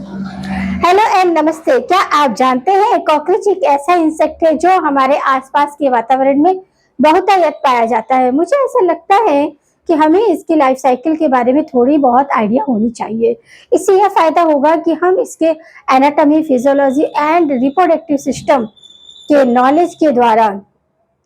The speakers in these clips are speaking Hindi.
हेलो एंड नमस्ते। क्या आप जानते हैं कॉकरोच एक ऐसा इंसेक्ट है जो हमारे आसपास के वातावरण में बहुतायत पाया जाता है। मुझे ऐसा लगता है कि हमें इसकी लाइफ साइकिल के बारे में थोड़ी बहुत आइडिया होनी चाहिए। इससे यह फायदा होगा कि हम इसके anatomy, physiology and reproductive system के नॉलेज के द्वारा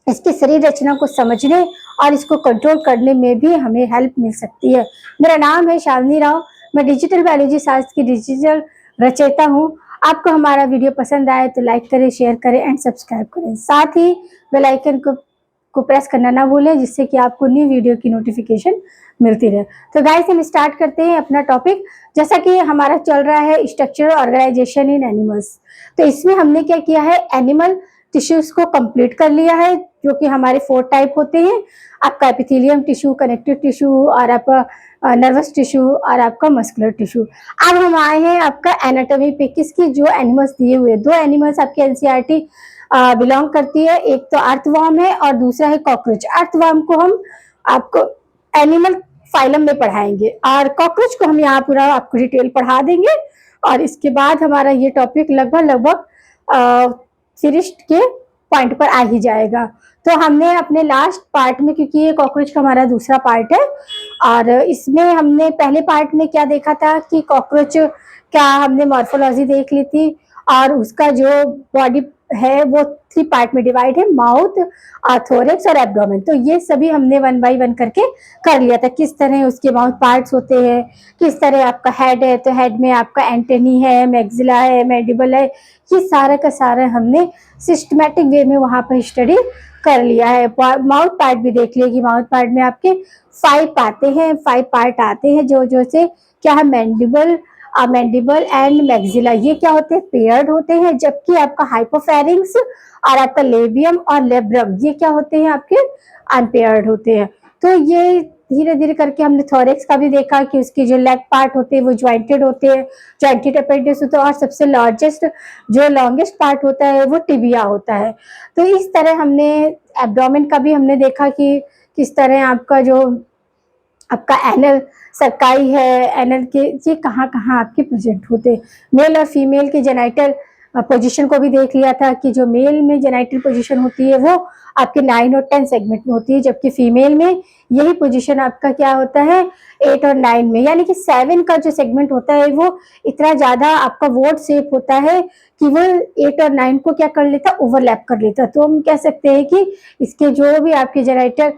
इसकी शरीर रचना को समझने और इसको कंट्रोल करने में भी हमें हेल्प मिल सकती है। मेरा नाम है शालिनी राव। मैं डिजिटल बायोलॉजी शास्त्र की डिजिटल रचयिता हूँ। आपको हमारा वीडियो पसंद आए तो लाइक करें, शेयर करें एंड सब्सक्राइब करें। साथ ही बेल आइकन को प्रेस करना ना भूलें, जिससे कि आपको न्यू वीडियो की नोटिफिकेशन मिलती रहे। तो गाइस, हम स्टार्ट करते हैं अपना टॉपिक। जैसा कि हमारा चल रहा है स्ट्रक्चरल ऑर्गेनाइजेशन इन एनिमल्स, तो इसमें हमने क्या किया है, एनिमल टिश्यूज को कंप्लीट कर लिया है, जो कि हमारे 4 टाइप होते हैं। आपका एपिथेलियम टिश्यू, कनेक्टिव टिश्यू और आपका नर्वस टिश्यू और आपका मस्कुलर टिश्यू। अब हम आए हैं आपका एनाटॉमी पे। किसकी जो एनिमल्स दिए हुए, 2 एनिमल्स आपके एनसीईआरटी बिलोंग करती है। एक तो अर्थवर्म है और दूसरा है कॉकरोच। अर्थवर्म को हम आपको एनिमल फाइलम में पढ़ाएंगे और कॉकरोच को हम यहाँ पूरा आपको डिटेल पढ़ा देंगे। और इसके बाद हमारा ये टॉपिक लगभग फिनिश्ड के पॉइंट पर आ ही जाएगा। तो हमने अपने लास्ट पार्ट में, क्योंकि ये कॉकरोच का हमारा दूसरा पार्ट है, और इसमें हमने पहले पार्ट में क्या देखा था कि कॉकरोच क्या हमने मॉर्फोलॉजी देख ली थी, और उसका जो बॉडी है वो 3 पार्ट में डिवाइड है, माउथ, थोरेक्स और एब्डोमेन। तो ये सभी हमने 1 बाय 1 करके कर लिया था। किस तरह उसके माउथ पार्ट्स होते हैं, किस तरह आपका हेड है तो हेड में आपका एंटेनी है, मैक्सिला है, मैंडिबल है, ये सारा का सारा हमने सिस्टमैटिक वे में वहां पर स्टडी कर लिया है। माउथ पार्ट भी देख लिया कि माउथ पार्ट में आपके 5 आते हैं, 5 पार्ट आते हैं, जो से क्या है, मैंडिबल एंड मैक्सिला, ये क्या होते हैं, पेयर्ड होते हैं। जबकि आपका हाइपोफेरिंक्स और आपका लेबियम और लेब्रम, ये क्या होते हैं, आपके अनपेयर्ड होते हैं। तो ये धीरे धीरे करके हमने थोरेक्स का भी देखा कि उसकी जो लेग पार्ट होते हैं वो ज्वाइंटेड होते हैं, ज्वाइंटेड अपेंडिक्स होता है, और सबसे लार्जेस्ट जो लॉन्गेस्ट पार्ट होता है वो टिबिया होता है। तो इस तरह हमने एब्डोमेन का भी हमने देखा कि किस तरह आपका जो आपका एनल सरकाई है, एनल के ये कहाँ कहाँ आपके प्रेजेंट होते हैं। मेल और फीमेल के जेनाइटल पोजीशन को भी देख लिया था कि जो मेल में जेनाइटल पोजीशन होती है वो आपके 9 और 10 सेगमेंट में होती है, जबकि फीमेल में यही पोजीशन आपका क्या होता है, 8 और 9 में। यानी कि 7 का जो सेगमेंट होता है वो इतना ज्यादा आपका वोट शेप होता है कि वो 8 और 9 को क्या कर लेता, ओवरलैप कर लेता। तो हम कह सकते हैं कि इसके जो भी आपके जेनाइटल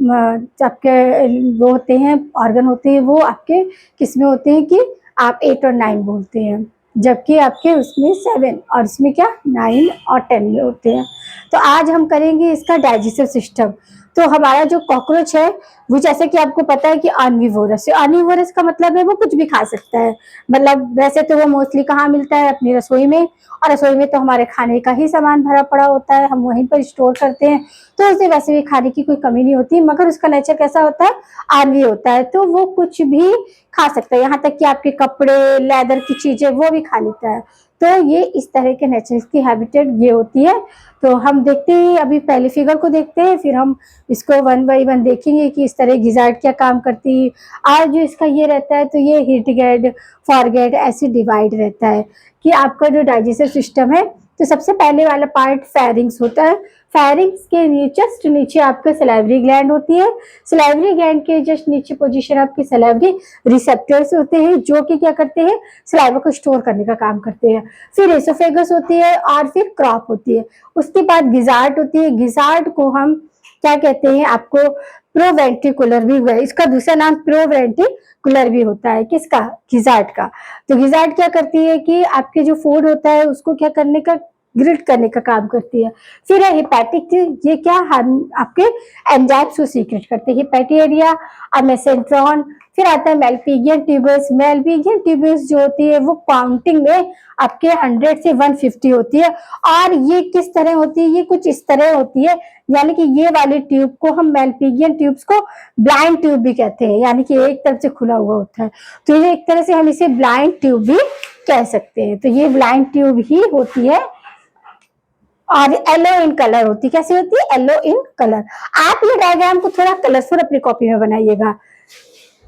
आपके वो होते हैं, ऑर्गन होते हैं, वो आपके किसमें होते हैं कि आप 8 और 9 बोलते हैं, जबकि आपके उसमें 7 और इसमें क्या 9 और 10 में होते हैं। तो आज हम करेंगे इसका डाइजेस्टिव सिस्टम। तो हमारा जो कॉकरोच है वो, जैसे कि आपको पता है कि अर्निवोरस है। अर्निवोरस का मतलब है वो कुछ भी खा सकता है। मतलब वैसे तो वो मोस्टली कहाँ मिलता है, अपनी रसोई में, और रसोई में तो हमारे खाने का ही सामान भरा पड़ा होता है, हम वहीं पर स्टोर करते हैं, तो उसे वैसे भी खाने की कोई कमी नहीं होती। मगर उसका नेचर कैसा होता है, आर्मी होता है, तो वो कुछ भी खा सकता है, यहाँ तक कि आपके कपड़े, लेदर की चीजें वो भी खा लेता है। तो ये इस तरह के नेचर की हैबिटेट ये होती है। तो हम देखते हैं, अभी पहले फिगर को देखते हैं, फिर हम इसको 1 बाय 1 देखेंगे कि इस तरह गिजार्ड क्या काम करती है। आज जो इसका ये रहता है, तो ये हिटगेट, फॉरगेट ऐसे डिवाइड रहता है कि आपका जो डाइजेस्टिव सिस्टम है। तो सबसे पहले वाला पार्ट फेरिंग्स होता है। फेरिंग्स के जस्ट नीचे आपका सलाइवरी ग्लैंड होती है। सलाइवरी ग्लैंड के जस्ट नीचे पोजीशन आपके सलाइवरी रिसेप्टर्स होते हैं, जो कि क्या करते हैं, सलाइवा को स्टोर करने का काम करते हैं। फिर एसोफेगस होती है और फिर क्रॉप होती है। उसके बाद गिजार्ड होती है। गिजार्ड को हम क्या कहते हैं, आपको प्रोवेंट्रिकुलर भी हुआ है, इसका दूसरा नाम प्रोवेंट्रिकुलर भी होता है। किसका, गिजार्ड का। तो गिजार्ड क्या करती है कि आपके जो फूड होता है उसको क्या करने का, ग्रिड करने का काम करती है। फिर है हिपैटिक, ये क्या आपके एंजाइम्स को सीक्रेट करते हैं, हिपैटिएरिया और मेसेंट्रॉन। फिर आता है मेलपिगियन ट्यूबर्स। मेलपिगियन ट्यूबर्स जो होती है वो काउंटिंग में आपके 100 से 150 होती है। और ये किस तरह होती है, ये कुछ इस तरह होती है, यानी कि ये वाली ट्यूब को हम मेलपिगियन ट्यूब्स को ब्लाइंड ट्यूब भी कहते हैं, यानी कि एक तरफ से खुला हुआ होता है। तो ये एक तरह से हम इसे ब्लाइंड ट्यूब भी कह सकते हैं। तो ये ब्लाइंड ट्यूब ही होती है और येलो इन कलर होती है। कैसी होती है, येलो इन कलर। आप ये डायग्राम को थोड़ा कलरफुल अपनी कॉपी में बनाइएगा।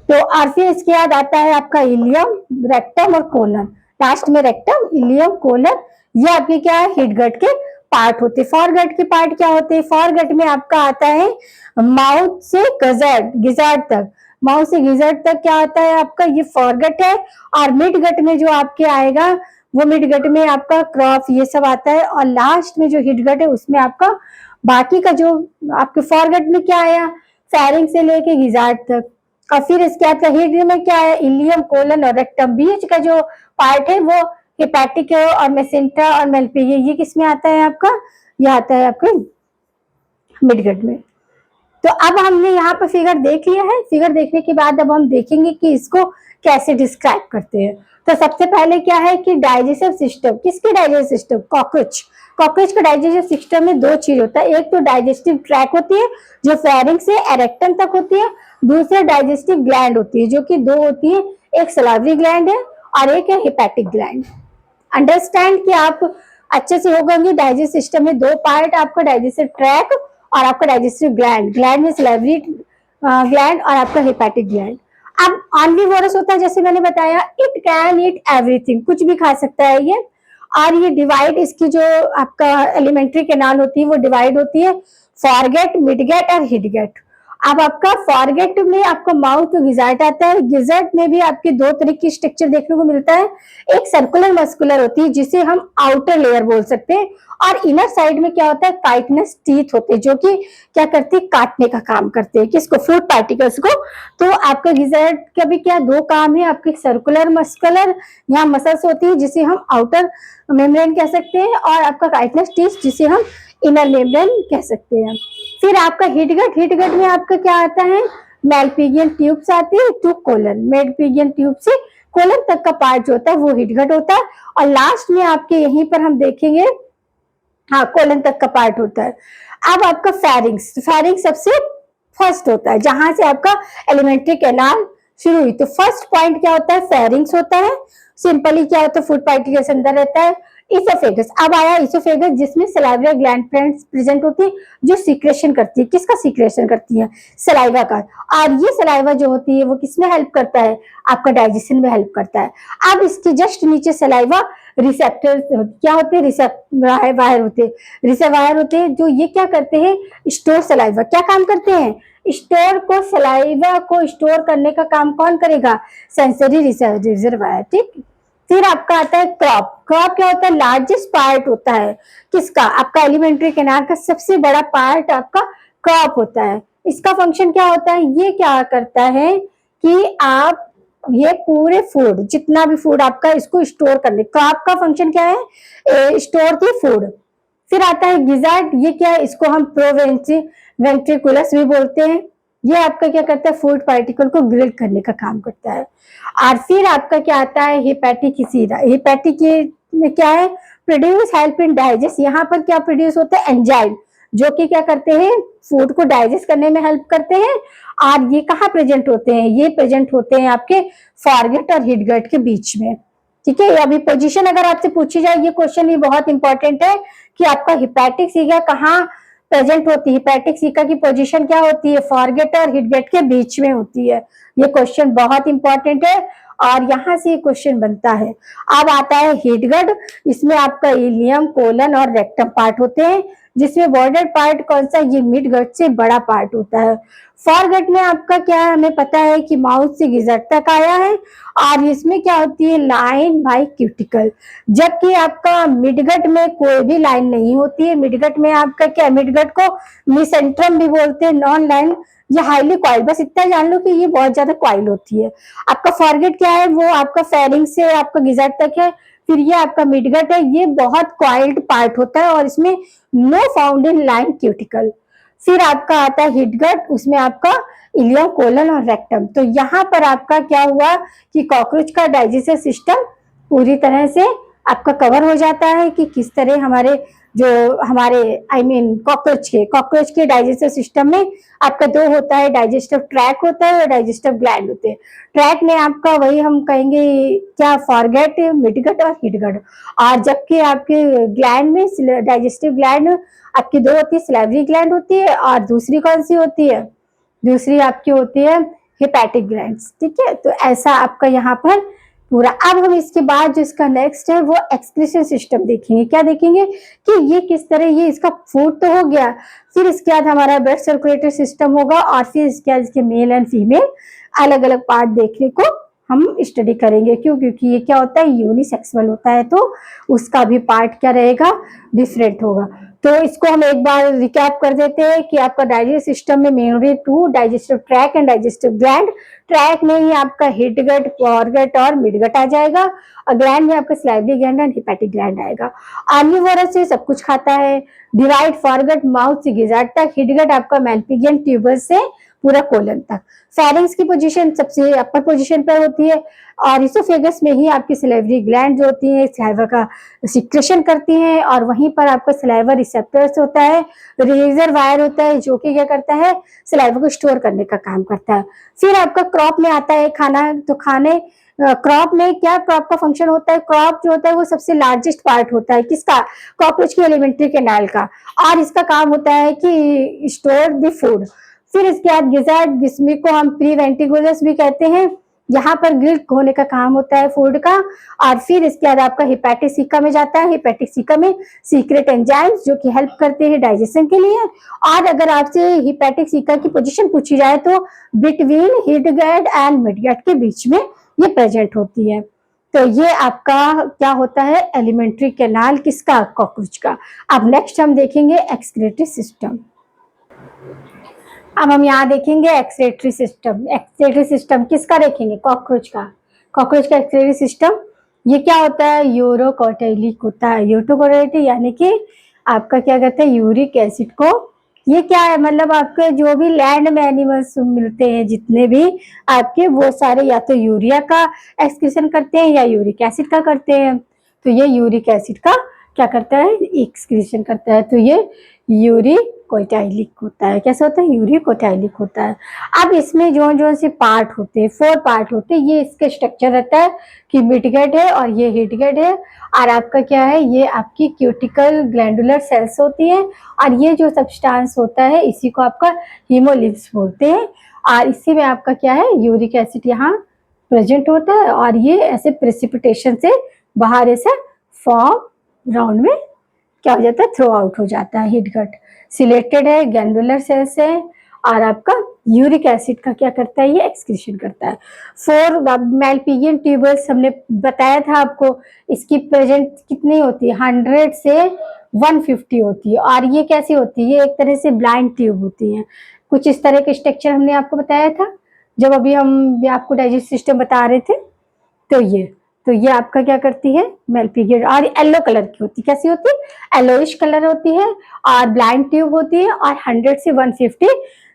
तो और फिर इसके बाद आता है आपका इलियम, रेक्टम और कोलन। लास्ट में रेक्टम, इलियम, कोलन, ये आपके क्या है, हिटगट के पार्ट होते हैं। फॉरगट के पार्ट क्या होते हैं? फॉरगट में आपका आता है माउथ से गिजार्ड तक, माउथ से गिजार्ड तक क्या आता है आपका, ये फॉरगट है। और मिड गट में जो आपके आएगा वो मिड गट में आपका क्रॉप ये सब आता है। और लास्ट में जो हिटगट है उसमें आपका बाकी का जो आपके फॉरगट में क्या आया, फेरिंग से लेके गिजार्ड तक। और फिर इसके बाद हिट में क्या है, इलियम, कोलन और रेक्टम। बीच का जो पार्ट है वो हेपेटिक और मेसेंटा और मेलपेगिया, ये किस में आता है आपका, ये आता है आपके मिडगट में। तो अब हमने यहाँ पर फिगर देख लिया है। फिगर देखने के बाद अब हम देखेंगे कि इसको कैसे डिस्क्राइब करते हैं। तो सबसे पहले क्या है कि डाइजेस्टिव सिस्टम, किसके डाइजेस्टिव सिस्टम, कॉकरोच। कॉकरोच का डाइजेस्टिव सिस्टम में दो चीज होता है, एक तो डाइजेस्टिव ट्रैक होती है जो फेरिंग से एरेक्टन तक होती है, दूसरा डाइजेस्टिव ग्लैंड होती है जो कि दो होती है, एक सलाइवरी ग्लैंड है और एक है हेपेटिक ग्लैंड। अंडरस्टैंड कि आप अच्छे से होगा। डाइजेस्टिव सिस्टम में दो पार्ट, आपका डाइजेस्टिव ट्रैक और आपका डाइजेस्टिव ग्लैंड, ग्लैंड में सलाइवरी ग्लैंड और आपका हेपेटिक ग्लैंड। अब ऑर्निवोरस होता है जैसे मैंने बताया, इट कैन ईट एवरीथिंग, कुछ भी खा सकता है ये। और ये डिवाइड, इसकी जो आपका एलिमेंट्री कैनाल होती है वो डिवाइड होती है फॉरगेट, मिडगेट और हिटगेट। अब आपका फॉरगेट में आपका माउथ तो गिजार्ट आता है, गिजार्ट में भी आपके दो तरह की स्ट्रक्चर देखने को मिलता है। एक सर्कुलर मस्कुलर होती है जिसे हम आउटर लेयर बोल सकते हैं, और इनर साइड में क्या होता है, काइटनस टीथ होते हैं जो कि क्या करते हैं, काटने का काम करते हैं, किसको, फ्रूट पार्टिकल्स को। तो आपका गिजार्ट का भी क्या दो काम है, आपके सर्कुलर मस्कुलर यहाँ मसल्स होती है जिसे हम आउटर मेम्ब्रेन कह सकते हैं, और आपका काइटनस टीथ जिसे हम इनर मेम्ब्रेन कह सकते हैं। फिर आपका हिटगट, हिटगट में आपका क्या आता है, मेलपिगियन ट्यूब्स आती है टू कोलन, मेलपिगियन ट्यूब से कोलन तक का पार्ट जो होता है वो हिटगट होता है। और लास्ट में आपके यहीं पर हम देखेंगे, हाँ, कोलन तक का पार्ट होता है। अब आपका फेरिंग्स, फेरिंग्स सबसे फर्स्ट होता है जहां से आपका एलिमेंट्री कैनाल शुरू हुई। तो फर्स्ट पॉइंट क्या होता है, फेरिंग्स होता है। सिंपली क्या होता है, फूड पार्टिकल्स अंदर रहता है। इसोफेगस, अब आया इसोफेगस जिसमें सलाइवरी ग्लैंड प्रेजेंट होती है जो सीक्रेशन करती है, किसका सीक्रेशन करती है, सलाइवा का। और ये सलाइवा जो होती है वो किसमें हेल्प करता है, आपका डाइजेशन में हेल्प करता है। अब इसके जस्ट नीचे सलाइवा रिसेप्टर क्या होते हैं, रिसेप्टर होते हैं, रिसर्वायर होते हैं जो ये क्या करते हैं, स्टोर सलाइवा, क्या काम करते हैं, स्टोर को, सलाइवा को स्टोर करने का काम कौन करेगा, सेंसरी रिजर्वायर, ठीक। फिर आपका आता है क्रॉप, क्रॉप क्या होता है, लार्जेस्ट पार्ट होता है किसका, आपका एलिमेंट्री कैनाल का सबसे बड़ा पार्ट आपका क्रॉप होता है। इसका फंक्शन क्या होता है, ये क्या करता है कि आप ये पूरे फूड, जितना भी फूड आपका, इसको स्टोर करने, क्रॉप का फंक्शन क्या है, स्टोर द फूड। फिर आता है गिजार्ड, ये क्या है, इसको हम वेंट्रिकुलस भी बोलते हैं। ये आपका क्या करता है, फूड पार्टिकल को ग्रिल करने का काम करता है। और फिर आपका क्या आता है, हेपेटिक सीरा, हेपेटिक में क्या है, प्रोड्यूस हेल्प इन डाइजेस्ट, यहाँ पर क्या प्रोड्यूस होता है, एंजाइम, जो कि क्या करते हैं, फूड को डाइजेस्ट करने में हेल्प करते हैं। और ये कहाँ प्रेजेंट होते हैं, ये प्रेजेंट होते हैं आपके फॉरगेट और हिटगट के बीच में, ठीक है। अभी पोजीशन अगर आपसे पूछी जाए, ये क्वेश्चन भी बहुत इंपॉर्टेंट है कि आपका हिपैटिक सीगा कहाँ प्रेजेंट होती है, हिपैटिक सीका की पोजीशन क्या होती है, फॉरगेट और हिटगट के बीच में होती है। ये क्वेश्चन बहुत इंपॉर्टेंट है और यहाँ से क्वेश्चन बनता है। अब आता है हिटगट, इसमें आपका इलियम, कोलन और रेक्टम पार्ट होते हैं, जिसमें बॉर्डर पार्ट कौन सा, ये मिड गट से बड़ा पार्ट होता है। फॉरगट में आपका क्या है, हमें पता है कि माउथ से गिजट तक आया है, और इसमें क्या होती है, लाइन बाय क्यूटिकल। जबकि आपका मिडगट में कोई भी लाइन नहीं होती है। मिडगट में आपका क्या, मिडगट को मिसेंट्रम भी बोलते हैं, नॉन लाइन, ये हाईली क्वाइल, बस इतना जान लो कि ये बहुत ज्यादा क्वाइल होती है। आपका फॉरगेट क्या है, वो आपका फेरिंग से आपका गिजट तक है। फिर ये आपका मिडगट है, ये बहुत क्वाइल्ड पार्ट होता है और इसमें no found in line cuticle. फिर आपका आता है हिटगट, उसमें आपका इलियम, कोलन और रेक्टम। तो यहाँ पर आपका क्या हुआ कि कॉकरोच का डाइजेस्टिव सिस्टम पूरी तरह से आपका कवर हो जाता है कि किस तरह हमारे कॉकरोच के डाइजेस्टिव सिस्टम में आपका दो होता है, डाइजेस्टिव ट्रैक होता है और डाइजेस्टिव ग्लैंड होते हैं। ट्रैक में आपका वही हम कहेंगे क्या, फॉरगेट, मिडगट और हिटगट। और जबकि आपके ग्लैंड में, डाइजेस्टिव ग्लैंड आपकी दो होती है, सलाइवरी ग्लैंड होती है और दूसरी कौन सी होती है, दूसरी आपकी होती है हेपेटिक ग्लैंड्स, ठीक है। तो ऐसा आपका यहाँ पर पूरा। अब हम इसके बाद जो इसका नेक्स्ट है वो एक्सक्रीशन सिस्टम देखेंगे। क्या देखेंगे कि ये किस तरह, ये इसका फूड तो हो गया, फिर इसके बाद हमारा ब्लड सर्कुलेटरी सिस्टम होगा, और फिर इसके बाद इसके मेल एंड फीमेल अलग अलग पार्ट देखने को हम स्टडी करेंगे। क्यों? क्योंकि ये क्या होता है, यूनिसेक्सुअल होता है, तो उसका भी पार्ट क्या रहेगा, डिफरेंट होगा। तो इसको हम एक बार रिकैप कर देते हैं कि आपका डाइजेस्टिव सिस्टम में mainly 2 digestive track and digestive gland. Track में ही आपका हिट गट, फॉर गट और मिड गट आ जाएगा, और ग्लैंड में आपका salivary gland and hepatic gland आएगा। ऑर्निवोरस से सब कुछ खाता है, डिवाइड फॉरगट माउथ से गिजार्ड तक, हिट गट आपका मैलपिजियन ट्यूबल से पूरा कोलन तक। फेरिंग्स की पोजीशन सबसे अपर पोजीशन पर होती है, और इसोफेगस में ही आपकी सलाइवरी ग्लैंड जो होती है सलाइवा का सिक्रेशन करती हैं, और वहीं पर आपका सलाइवा रिसेप्टर्स होता है, रिलीजर वायर होता है जो कि क्या करता है, सलाइवा को स्टोर करने का काम करता है। फिर आपका क्रॉप में आता है खाना, तो खाने क्रॉप में क्या, क्रॉप का फंक्शन होता है, क्रॉप जो होता है वो सबसे लार्जेस्ट पार्ट होता है किसका, कॉकरोच के एलिमेंट्री कैनाल का, और इसका काम होता है कि स्टोर द फूड। फिर इसके बाद गिजार्ड, जिसमें को हम प्री वेंट्रिकुलस भी कहते हैं, यहाँ पर ग्रिल्ड होने का काम होता है फूड का। और फिर इसके बाद आपका हेपेटिक सीका में जाता है, हेपेटिक सीका में सीक्रेट एंजाइम्स जो कि हेल्प करते हैं डाइजेशन के लिए। और अगर आपसे हेपेटिक सीका की पोजीशन पूछी जाए तो between hind gut and mid gut के बीच में ये प्रेजेंट होती है। तो ये आपका क्या होता है, एलिमेंट्री कैनाल किसका, कॉकरोच का। अब नेक्स्ट हम देखेंगे एक्सक्रीटरी सिस्टम। अब हम यहाँ देखेंगे एक्सक्रीटरी सिस्टम। एक्सक्रीटरी सिस्टम किसका देखेंगे, कॉकरोच का। कॉकरोच का एक्सक्रीटरी सिस्टम ये क्या होता है, यूरोकोटाइलिक होता है। यूरोकोटाइलिक यानी कि आपका क्या कहते हैं, यूरिक एसिड को, ये क्या है, मतलब आपके जो भी लैंड में एनिमल्स मिलते हैं जितने भी आपके, वो सारे या तो यूरिया का एक्सक्रीशन करते हैं या यूरिक एसिड का करते हैं। तो ये यूरिक एसिड का क्या करता है, एक्सक्रीशन करता है। तो ये यूरिकोटाइलिक होता है। कैसा होता है, यूरिकोटाइलिक होता है। अब इसमें जो जो से पार्ट होते हैं, 4 पार्ट होते हैं, ये इसके स्ट्रक्चर रहता है कि मिडगट है और ये हिटगट है, और आपका क्या है, ये आपकी क्यूटिकल ग्लैंडुलर सेल्स होती है, और ये जो सब्सटेंस होता है इसी को आपका हीमोलिम्फ्स बोलते हैं। और इसी में आपका क्या है, यूरिक एसिड यहाँ प्रेजेंट होता है, और ये ऐसे प्रेसिपिटेशन से बाहर ऐसे फॉर्म राउंड में क्या हो जाता है, थ्रो आउट हो जाता है। हिटगट सिलेक्टेड है, ग्लैंडुलर सेल्स है, और आपका यूरिक एसिड का क्या करता है, ये एक्सक्रीशन करता है। 4 मैलपिजियन ट्यूबल्स हमने बताया था आपको, इसकी प्रेजेंट कितनी होती है, 100 से 150 होती है। और ये कैसी होती है, ये एक तरह से ब्लाइंड ट्यूब होती है। कुछ इस तरह के स्ट्रक्चर हमने आपको बताया था जब अभी हम आपको डाइजेस्ट सिस्टम बता रहे थे। तो ये आपका क्या करती है, मेलपिजियन, और येलो कलर की होती है। कैसी होती है, येलोइश कलर होती है, और ब्लाइंड ट्यूब होती है, और 100 से 150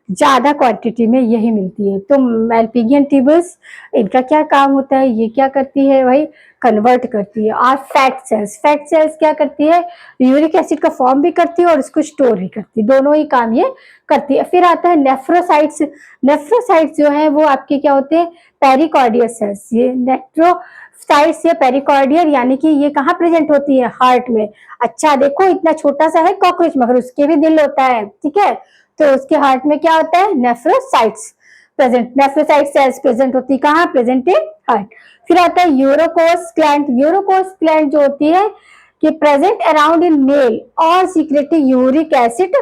ज्यादा क्वांटिटी में यही मिलती है। तो मेलपिजियन ट्यूबल्स, इनका क्या काम होता है, ये क्या करती है भाई, कन्वर्ट करती है। और फैट सेल्स क्या करती है, यूरिक एसिड का फॉर्म भी करती है और उसको स्टोर भी करती है, दोनों ही काम ये करती है। फिर आता है नेफ्रोसाइट्स। नेफ्रोसाइट्स जो है वो आपके क्या होते हैं, पेरिकार्डियल सेल्स। ये नेफ्रोसाइट्स या पेरिकार्डियल यानी कि ये कहाँ प्रेजेंट होती है, हार्ट में। अच्छा देखो, इतना छोटा सा है कॉकरोच, मगर उसके भी दिल होता है, ठीक है। तो उसके हार्ट में क्या होता है, नेफ्रोसाइट्स प्रेजेंट, नेफ्रोसाइट सेल्स प्रेजेंट होती है, कहाँ प्रेजेंट इन हार्ट। फिर आता है यूरोकोस ग्लैंड। यूरोकोस ग्लैंड जो होती है कि प्रेजेंट अराउंड इन मेल और secreting uric acid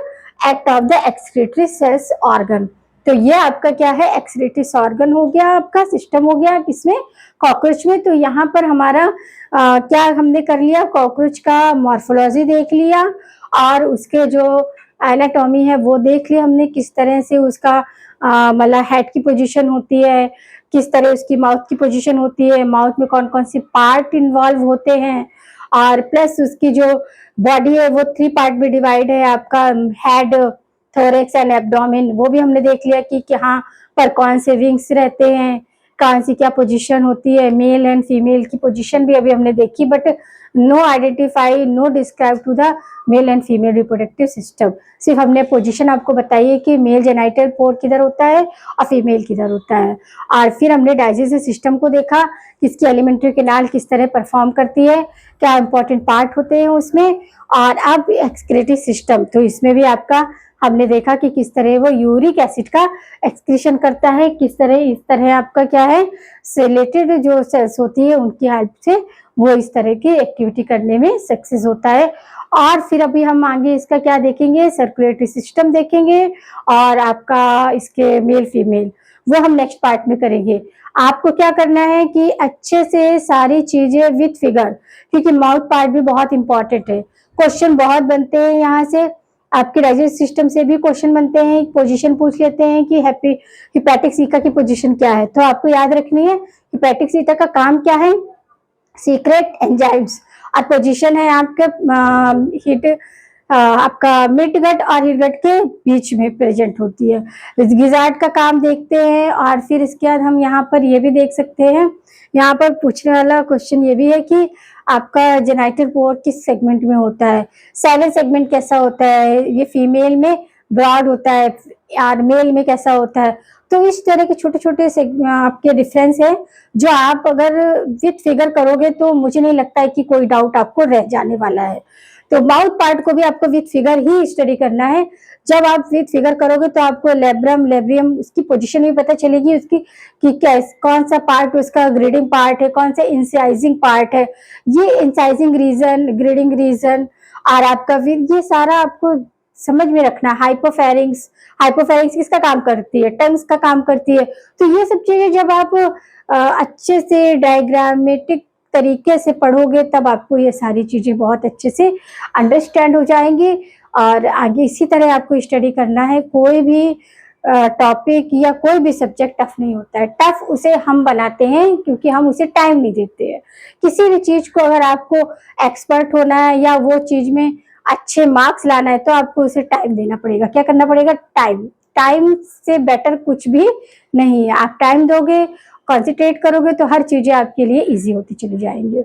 act of the excretory cells organ. तो ये आपका क्या है, एक्सक्रीटरी ऑर्गन हो गया, आपका सिस्टम हो गया किसमें, कॉकरोच में। तो यहाँ पर हमारा क्या हमने कर लिया, कॉकरोच का मॉर्फोलॉजी देख लिया, और उसके जो एनाटॉमी है वो देख लिया हमने, किस तरह से उसका मतलब हेड की पोजीशन होती है, किस तरह उसकी माउथ की पोजीशन होती है, माउथ में कौन कौन सी पार्ट इन्वॉल्व होते हैं, और प्लस उसकी जो बॉडी है वो 3 पार्ट में डिवाइड है, आपका हेड, थोरेक्स एंड एब्डोमेन, वो भी हमने देख लिया कि कहाँ पर कौन से विंग्स रहते हैं, कौन सी क्या पोजीशन होती है, मेल एंड फीमेल की पोजीशन भी अभी हमने देखी, but no identify, no describe to the male and female reproductive system. सिर्फ हमने पोजीशन आपको बताई है कि मेल जेनाइटल पोर्ट किधर होता है और फीमेल किधर होता है। और फिर हमने डाइजेस्टिव सिस्टम को देखा, किसकी एलिमेंट्री कैनाल किस तरह परफॉर्म करती है, क्या इंपॉर्टेंट पार्ट होते हैं उसमें। और अब एक्सक्रीटरी सिस्टम, तो इसमें भी आपका हमने देखा कि किस तरह वो यूरिक एसिड का एक्सक्रीशन करता है, किस तरह इस तरह आपका क्या है रिलेटेड जो सेल्स होती है उनकी हेल्प से वो इस तरह की एक्टिविटी करने में सक्सेस होता है। और फिर अभी हम आगे इसका क्या देखेंगे, सर्कुलेटरी सिस्टम देखेंगे और आपका इसके मेल फीमेल वो हम नेक्स्ट पार्ट में करेंगे। आपको क्या करना है कि अच्छे से सारी चीजें विथ फिगर, क्योंकि माउथ पार्ट भी बहुत इंपॉर्टेंट है, क्वेश्चन बहुत बनते हैं यहाँ से, आपके डाइजेस्ट सिस्टम से भी क्वेश्चन बनते हैं, पोजीशन पूछ लेते हैं कि हिपैटिक सीका की पोजीशन क्या है, तो आपको याद रखनी है हिपैटिक सीका का काम क्या है, सीक्रेट एंजाइम्स, और पोजीशन है आपके हिट आपका मिड गट और हिट गट के बीच में प्रेजेंट होती है। गिजार्ड का काम देखते हैं और फिर इसके बाद हम यहाँ पर ये भी देख सकते हैं, यहाँ पर पूछने वाला क्वेश्चन ये भी है कि आपका जेनाइटल पोर्ट किस सेगमेंट में होता है, 7 सेगमेंट कैसा होता है, ये फीमेल में ब्रॉड होता है और मेल में कैसा होता है। तो इस तरह के छोटे छोटे आपके डिफरेंस है जो आप अगर विथ फिगर करोगे तो मुझे नहीं लगता है कि कोई डाउट आपको रह जाने वाला है। तो माउथ पार्ट को भी आपको विथ फिगर ही स्टडी करना है। जब आप विथ फिगर करोगे तो आपको लेब्रम लेब्रियम उसकी पोजीशन भी पता चलेगी, उसकी कि क्या कौन सा पार्ट उसका ग्रेडिंग पार्ट है, कौन सा इंसाइजिंग पार्ट है, ये इंसाइजिंग रीजन, ग्रेडिंग रीजन, और आपका ये सारा आपको समझ में रखना। हाइपोफेरिंग्स, हाइपोफेरिंग्स किसका काम करती है, टंग्स का काम करती है। तो ये सब चीजें जब आप अच्छे से डायग्रामेटिक तरीके से पढ़ोगे तब आपको ये सारी चीजें बहुत अच्छे से अंडरस्टैंड हो जाएंगी। और आगे इसी तरह आपको स्टडी करना है। कोई भी टॉपिक या कोई भी सब्जेक्ट टफ नहीं होता है, टफ उसे हम बनाते हैं क्योंकि हम उसे टाइम नहीं देते हैं। किसी भी चीज को अगर आपको एक्सपर्ट होना है या वो चीज में अच्छे मार्क्स लाना है तो आपको उसे टाइम देना पड़ेगा। क्या करना पड़ेगा, टाइम। टाइम से बेटर कुछ भी नहीं है। आप टाइम दोगे, कंसंट्रेट करोगे तो हर चीजें आपके लिए इजी होती चली जाएंगी।